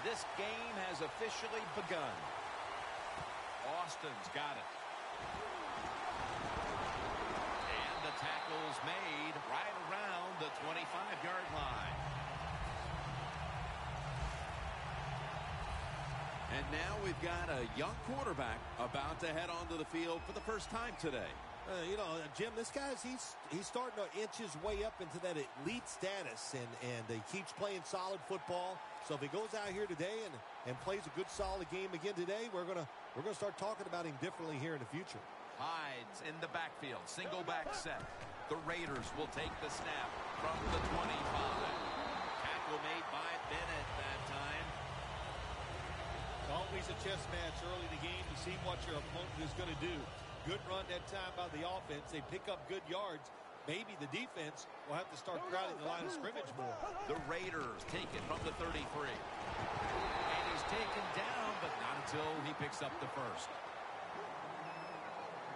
this game has officially begun. Austin's got it. And the tackle's made right around the 25-yard line. And now we've got a young quarterback about to head onto the field for the first time today. Jim, this guy's he's starting to inch his way up into that elite status, and he keeps playing solid football. So if he goes out here today and plays a good solid game again today, we're gonna start talking about him differently here in the future. Hides in the backfield, single back set. The Raiders will take the snap from the 25. Tackle made by Bennett that time. Always a chess match early in the game to see what your opponent is going to do. Good run that time by the offense. They pick up good yards. Maybe the defense will have to start crowding the line of scrimmage more. The Raiders take it from the 33. And he's taken down, but not until he picks up the first.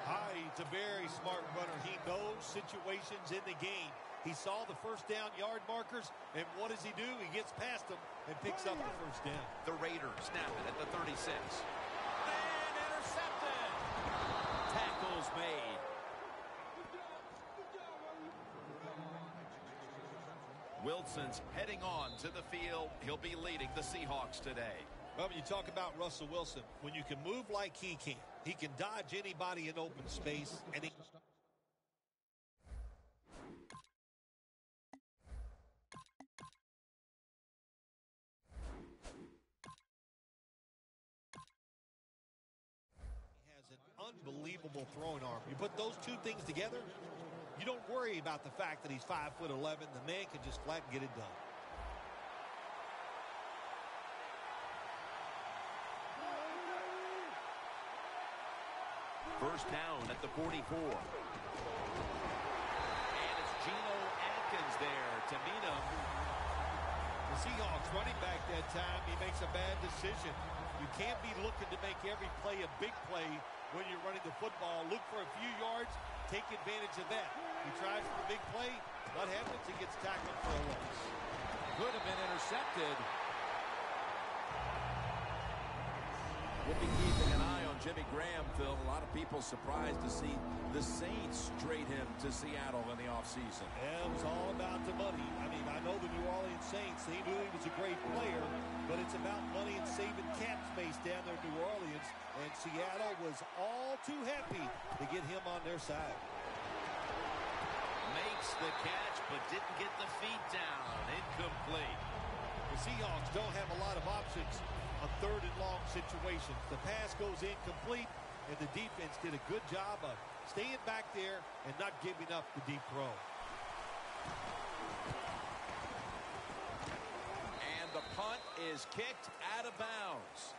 Hyde's a very smart runner. He knows situations in the game. He saw the first down yard markers, and what does he do? He gets past them and picks up the first down. The Raiders snap it at the 36. And intercepted. Tackles made. Wilson's heading on to the field. He'll be leading the Seahawks today. Well, when you talk about Russell Wilson, when you can move like he can dodge anybody in open space, and he has an unbelievable throwing arm. You put those two things together, you don't worry about the fact that he's 5'11". The man can just flat get it done. First down at the 44. And it's Geno Atkins there to meet him. The Seahawks running back that time, he makes a bad decision. You can't be looking to make every play a big play when you're running the football. Look for a few yards, take advantage of that. He tries for the big play. What happens? He gets tackled for a loss. Could have been intercepted. We'll be keeping an eye on Jimmy Graham, Phil. A lot of people surprised to see the Saints trade him to Seattle in the offseason. Yeah, it was all about the money. I mean, I know the New Orleans Saints, they knew he was a great player, but it's about money and saving cap space down there in New Orleans, and Seattle was all too happy to get him on their side. Makes the catch, but didn't get the feet down. Incomplete. The Seahawks don't have a lot of options on third and long situations. The pass goes incomplete, and the defense did a good job of staying back there and not giving up the deep throw. And the punt is kicked out of bounds.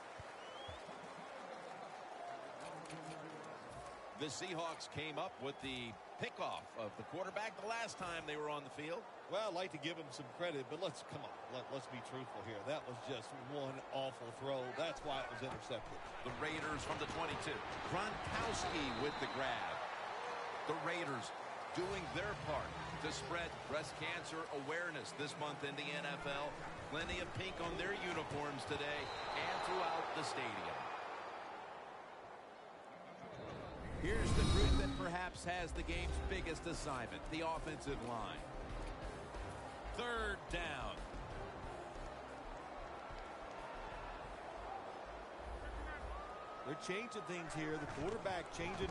The Seahawks came up with the pickoff of the quarterback the last time they were on the field. Well, I'd like to give him some credit, but let's be truthful here. That was just one awful throw. That's why it was intercepted. The Raiders from the 22. Gronkowski with the grab. The Raiders doing their part to spread breast cancer awareness this month in the NFL. Plenty of pink on their uniforms today and throughout the stadium. Here's the group that perhaps has the game's biggest assignment, the offensive line. Third down. They're changing things here. The quarterback changing.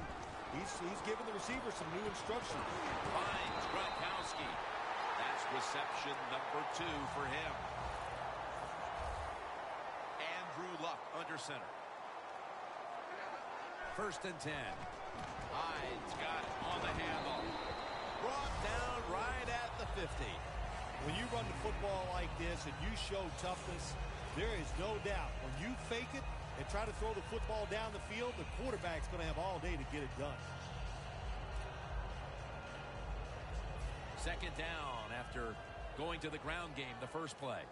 He's giving the receiver some new instructions. Finds Gronkowski. That's reception number 2 for him. Andrew Luck under center. First and 10. Hyde's got it on the handle. Brought down right at the 50. When you run the football like this and you show toughness, there is no doubt when you fake it and try to throw the football down the field, the quarterback's going to have all day to get it done. Second down after going to the ground game the first play.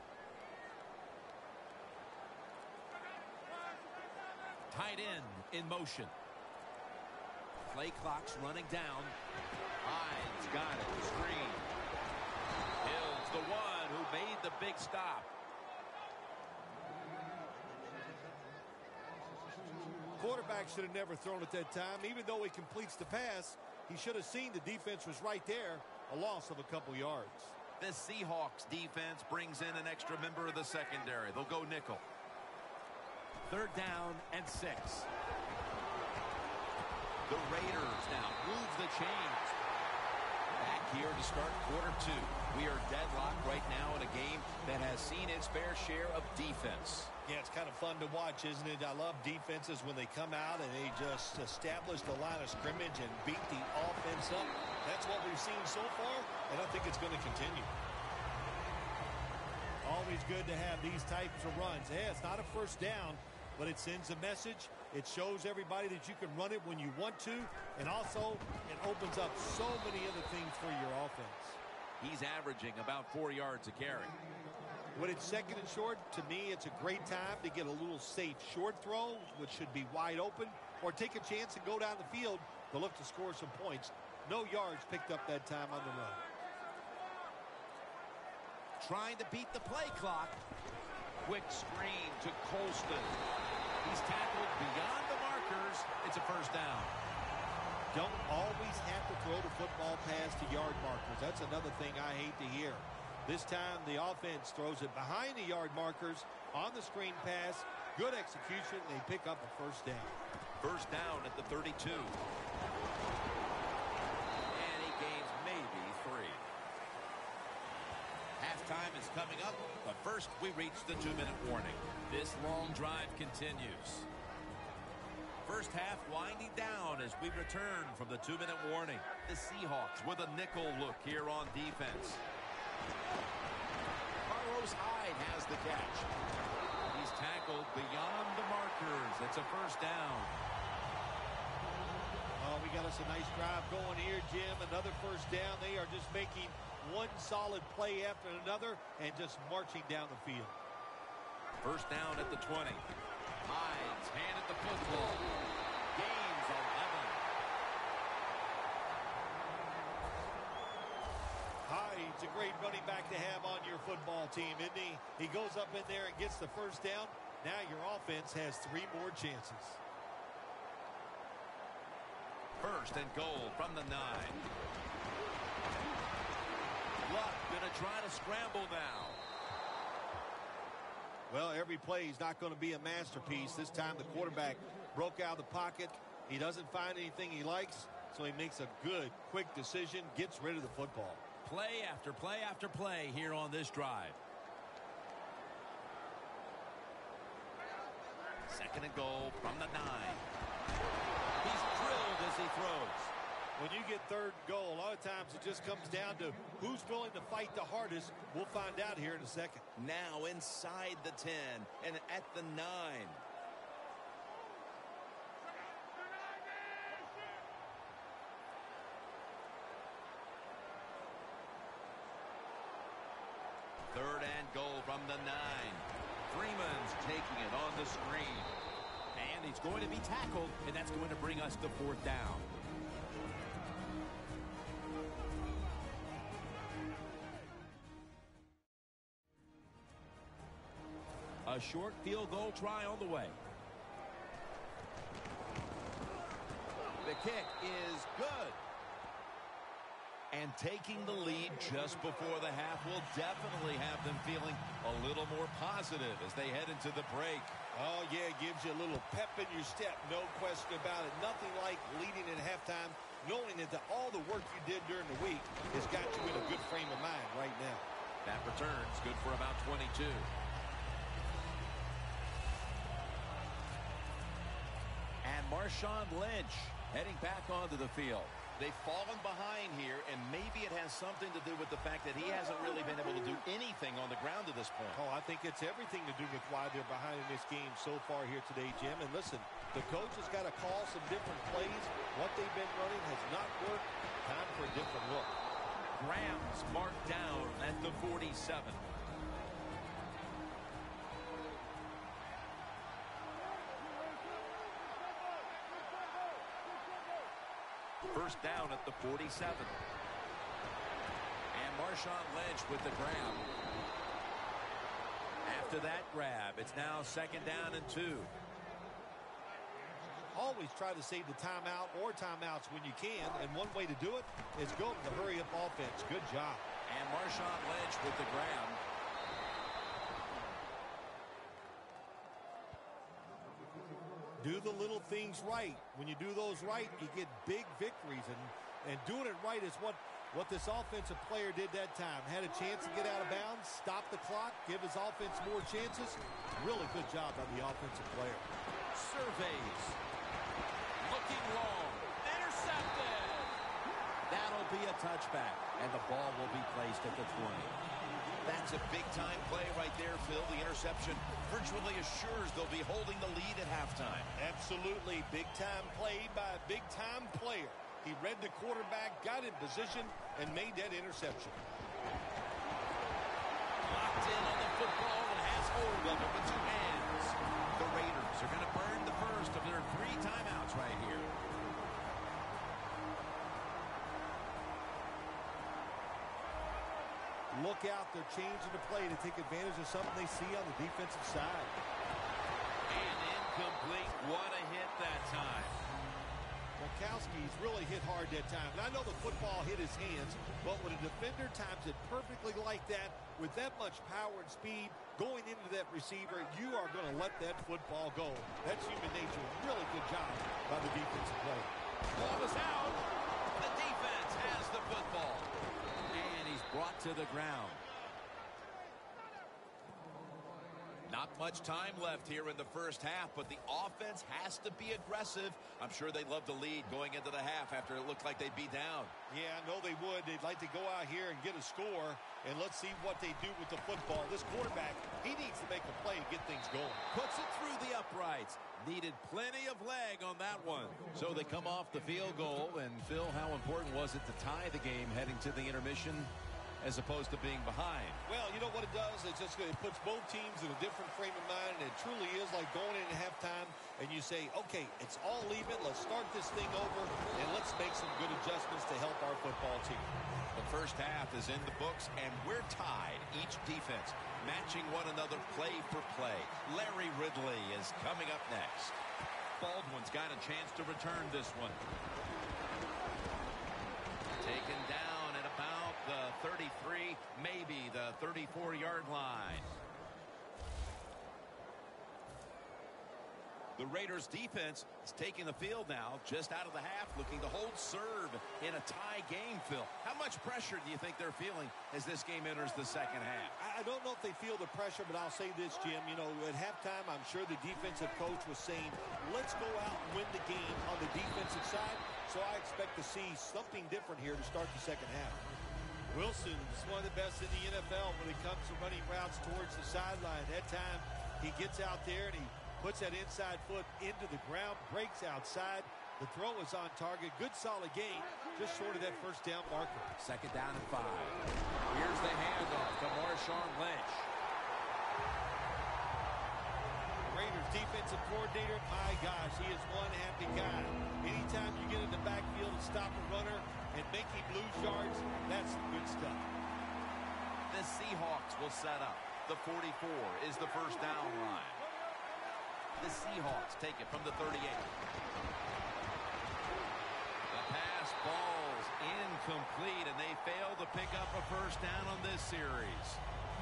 Tight end in motion. Play clock's running down. Hyde's got it. Screen. Hill's the one who made the big stop. quarterback should have never thrown at that time. Even though he completes the pass, he should have seen the defense was right there, a loss of a couple yards. The Seahawks defense brings in an extra member of the secondary. They'll go nickel. 3rd down and 6. The Raiders now move the chains. Back here to start quarter 2. We are deadlocked right now in a game that has seen its fair share of defense. Yeah, it's kind of fun to watch, isn't it? I love defenses when they come out and they just establish the line of scrimmage and beat the offense up. That's what we've seen so far, and I think it's going to continue. Always good to have these types of runs. Yeah, it's not a first down, but it sends a message. It shows everybody that you can run it when you want to, and also it opens up so many other things for your offense. He's averaging about 4 yards a carry. When it's 2nd and short, to me, it's a great time to get a little safe short throw, which should be wide open, or take a chance and go down the field to look to score some points. No yards picked up that time on the run. Trying to beat the play clock. Quick screen to Colston. He's tackled beyond the markers. It's a first down. Don't always have to throw the football past the yard markers. That's another thing I hate to hear. This time the offense throws it behind the yard markers on the screen pass. Good execution. They pick up a first down. First down at the 32. And he gains maybe 3. Halftime is coming up, but first we reach the 2-minute warning. This long drive continues. First half winding down as we return from the 2-minute warning. The Seahawks with a nickel look here on defense. Carlos Hyde has the catch. He's tackled beyond the markers. It's a first down. Oh, we got us a nice drive going here, Jim. Another first down. They are just making one solid play after another and just marching down the field. First down at the 20. Hyde's handed the football. Gains 11. Hyde's a great running back to have on your football team, isn't he? He goes up in there and gets the first down. Now your offense has 3 more chances. First and goal from the 9. Luck gonna try to scramble now. Well, every play is not going to be a masterpiece. This time the quarterback broke out of the pocket. He doesn't find anything he likes, so he makes a good, quick decision, gets rid of the football. Play after play after play here on this drive. Second and goal from the 9. He's drilled as he throws. When you get 3rd and goal, a lot of times it just comes down to who's willing to fight the hardest. We'll find out here in a second. Now inside the 10 and at the 9. Third and goal from the 9. Freeman's taking it on the screen. And he's going to be tackled, and that's going to bring us to 4th down. A short field goal try on the way. The kick is good. And taking the lead just before the half will definitely have them feeling a little more positive as they head into the break. Oh, yeah, it gives you a little pep in your step, no question about it. Nothing like leading at halftime, knowing that all the work you did during the week has got you in a good frame of mind right now. That return's good for about 22. And Marshawn Lynch heading back onto the field. They've fallen behind here, and maybe it has something to do with the fact that he hasn't really been able to do anything on the ground to this point. Oh, I think it's everything to do with why they're behind in this game so far here today, Jim. And listen, the coach has got to call some different plays. What they've been running has not worked. Time for a different look. Graham's marked down at the 47. First down at the 47. And Marshawn Lynch with the grab. After that grab, it's now 2nd down and 2. always try to save the timeout or timeouts when you can, and one way to do it is go to the hurry-up offense. Good job. And Marshawn Lynch with the grab. Do the little things right. When you do those right, you get big victories, and doing it right is what this offensive player did that time. Had a chance to get out of bounds, stop the clock, give his offense more chances. Really good job by the offensive player. Surveys. Looking long. Intercepted. That'll be a touchback, and the ball will be placed at the 20. That's a big-time play right there, Phil. The interception virtually assures they'll be holding the lead at halftime. Absolutely. Big-time play by a big-time player. He read the quarterback, got in position, and made that interception. Locked in on the football and has hold of it with two hands. The Raiders are going to burn the first of their 3 timeouts right here. Look out, they're changing the play to take advantage of something they see on the defensive side. And incomplete. What a hit that time. Gronkowski's really hit hard that time. And I know the football hit his hands, but when a defender times it perfectly like that, with that much power and speed going into that receiver, you are going to let that football go. That's human nature. Really good job by the defensive player. Ball is out. The defense has the football. And he's brought to the ground. Not much time left here in the first half, but the offense has to be aggressive. I'm sure they'd love to lead going into the half after it looked like they'd be down. Yeah, I know they would. They'd like to go out here and get a score, and let's see what they do with the football. This quarterback, he needs to make a play and get things going. Puts it through the uprights. Needed plenty of leg on that one. So they come off the field goal, and Phil, how important was it to tie the game heading to the intermission as opposed to being behind? Well, you know what it does? It puts both teams in a different frame of mind, and it truly is like going in at halftime, and you say, okay, it's all even. Let's start this thing over, and let's make some good adjustments to help our football team. The first half is in the books, and we're tied. Each defense matching one another play for play. Larry Ridley is coming up next. Baldwin's got a chance to return this one. Taken down at about the 33, maybe the 34-yard line. The Raiders defense is taking the field now, just out of the half, looking to hold serve in a tie game, Phil. How much pressure do you think they're feeling as this game enters the second half? I don't know if they feel the pressure, but I'll say this, Jim. You know, at halftime, I'm sure the defensive coach was saying, let's go out and win the game on the defensive side. So I expect to see something different here to start the second half. Wilson is one of the best in the NFL when it comes to running routes towards the sideline. That time, he gets out there and he puts that inside foot into the ground, breaks outside. The throw is on target. Good, solid gain, just short of that first down marker. Second down and 5. Here's the handoff to Marshawn Lynch. Raiders defensive coordinator, my gosh, he is one happy guy. Anytime you get in the backfield and stop a runner and make him lose yards, that's good stuff. The Seahawks will set up. The 44 is the first down line. The Seahawks take it from the 38. The pass falls incomplete, and they fail to pick up a first down on this series.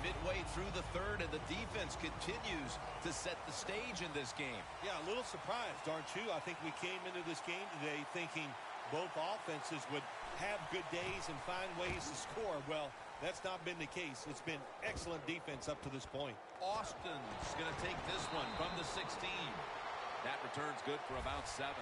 Midway through the third, and the defense continues to set the stage in this game. Yeah, a little surprised, aren't you? I think we came into this game today thinking both offenses would have good days and find ways to score. Well, that's not been the case. It's been excellent defense up to this point. Austin's going to take this one from the 16. That return's good for about 7.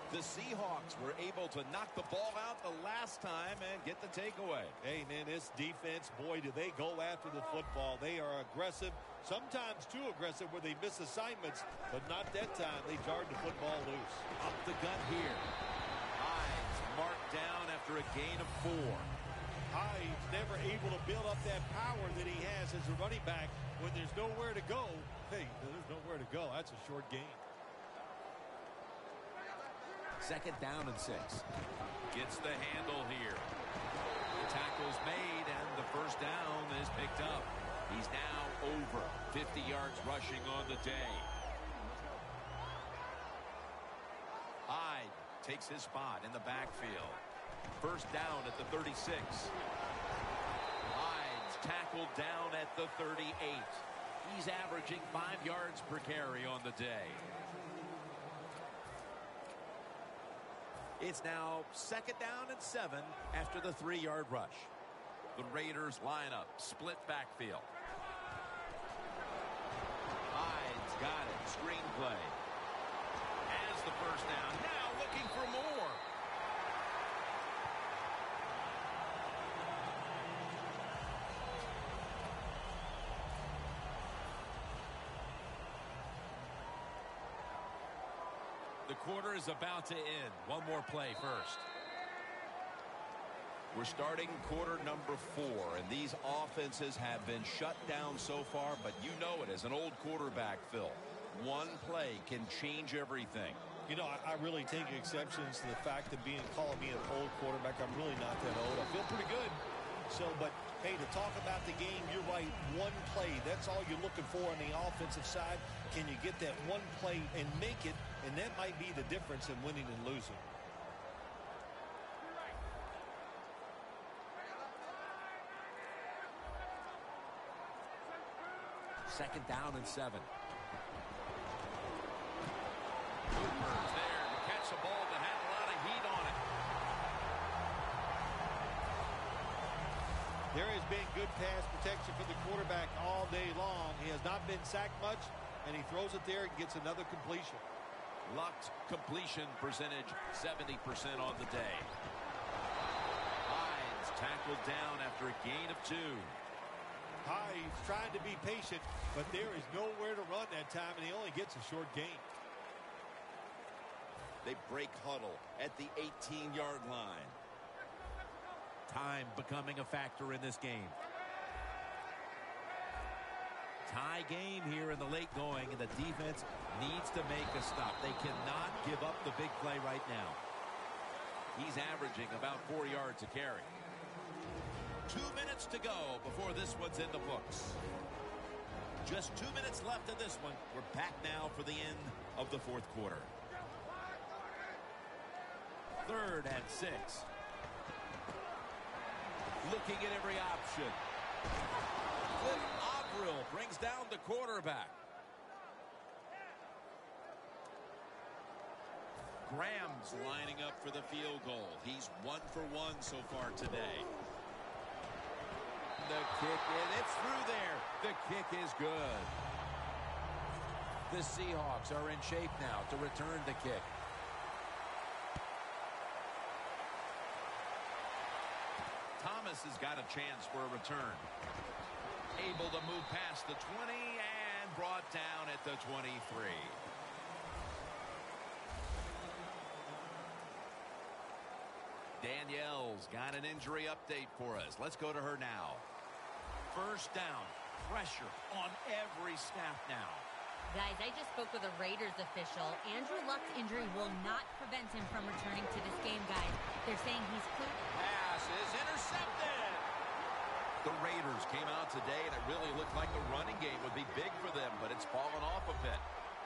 The Seahawks were able to knock the ball out the last time and get the takeaway. Hey, man, this defense, boy, do they go after the football. They are aggressive, sometimes too aggressive where they miss assignments, but not that time. They jarred the football loose. Up the gut here. Hines marked down after a gain of 4. Hines never able to build up that power that he has as a running back when there's nowhere to go. Hey, there's nowhere to go. That's a short gain. Second down and 6. Gets the handle here. The tackle's made, and the first down is picked up. He's now over 50 yards rushing on the day. takes his spot in the backfield. First down at the 36. Hyde's tackled down at the 38. He's averaging 5 yards per carry on the day. It's now 2nd down and 7 after the 3-yard rush. The Raiders line up, split backfield. Hyde's got it, screenplay. Has the first down, now looking for more. The quarter is about to end. One more play first. We're starting quarter number 4, and these offenses have been shut down so far, but you know it as an old quarterback, Phil. One play can change everything. You know, I really take exceptions to the fact of calling me an old quarterback. I'm really not that old. I feel pretty good. So, but hey, to talk about the game, you're right. One play, that's all you're looking for on the offensive side. Can you get that one play and make it? And that might be the difference in winning and losing. Second down and 7. Cooper's there to catch a ball that had a lot of heat on it. There has been good pass protection for the quarterback all day long. He has not been sacked much, and he throws it there and gets another completion. Luck's completion percentage 70% on the day. Hyde's tackled down after a gain of 2. Hyde's trying to be patient, but there is nowhere to run that time, and he only gets a short gain. They break huddle at the 18-yard line. Time becoming a factor in this game. Tie game here in the late going, and the defense needs to make a stop. They cannot give up the big play right now. He's averaging about 4 yards a carry. 2 minutes to go before this one's in the books. Just 2 minutes left in this one. We're back now for the end of the 4th quarter. 3rd and 6. Looking at every option. Cliff Avril brings down the quarterback. Graham's lining up for the field goal. He's 1 for 1 so far today. The kick, and it's through there. The kick is good. The Seahawks are in shape now to return the kick. Thomas has got a chance for a return. Able to move past the 20 and brought down at the 23. Danielle's got an injury update for us. Let's go to her now. First down. Pressure on every snap now. Guys, I just spoke with a Raiders official. Andrew Luck's injury will not prevent him from returning to this game, guys. They're saying he's clear. Pass is intercepted. The Raiders came out today, and it really looked like the running game would be big for them, but it's fallen off a bit.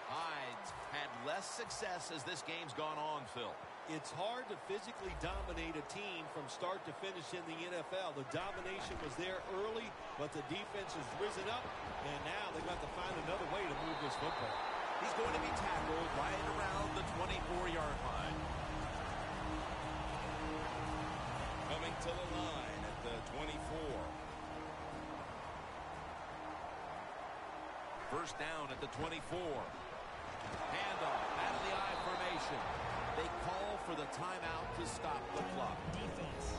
Hyde's had less success as this game's gone on, Phil. It's hard to physically dominate a team from start to finish in the NFL. The domination was there early, but the defense has risen up, and now they've got to find another way to move this football. He's going to be tackled right around the 24-yard line. Coming to the line at the 24. First down at the 24. Handoff out of the I formation. They call for the timeout to stop the clock. Defense.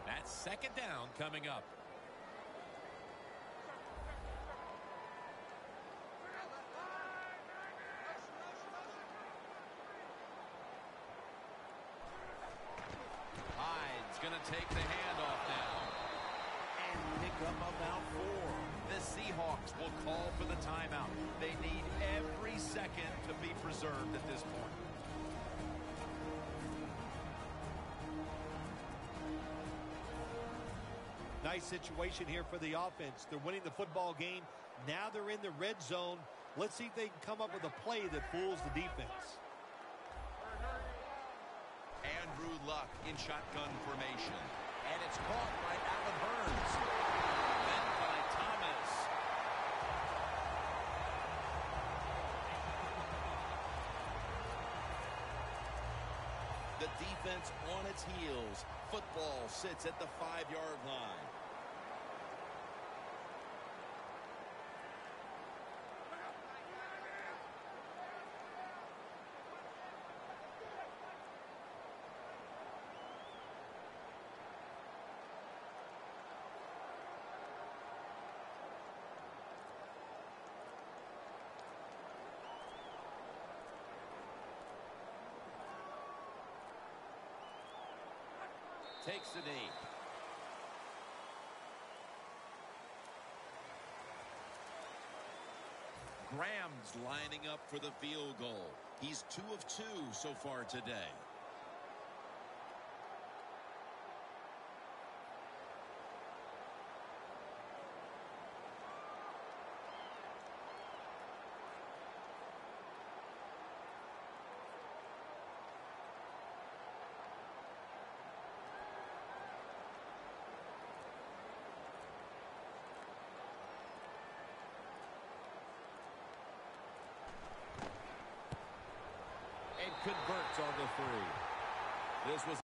That's second down coming up. Hyde's going to take the handoff now and pick up about 4. The Seahawks will call for the timeout. They need every second to be preserved at this point. Nice situation here for the offense. They're winning the football game. Now they're in the red zone. Let's see if they can come up with a play that fools the defense. Andrew Luck in shotgun formation. And it's caught by Allen Hurns. Then by Thomas. The defense on its heels. Football sits at the 5-yard line. Takes the knee. Graham's lining up for the field goal. He's 2 of 2 so far today. And converts on the 3. This was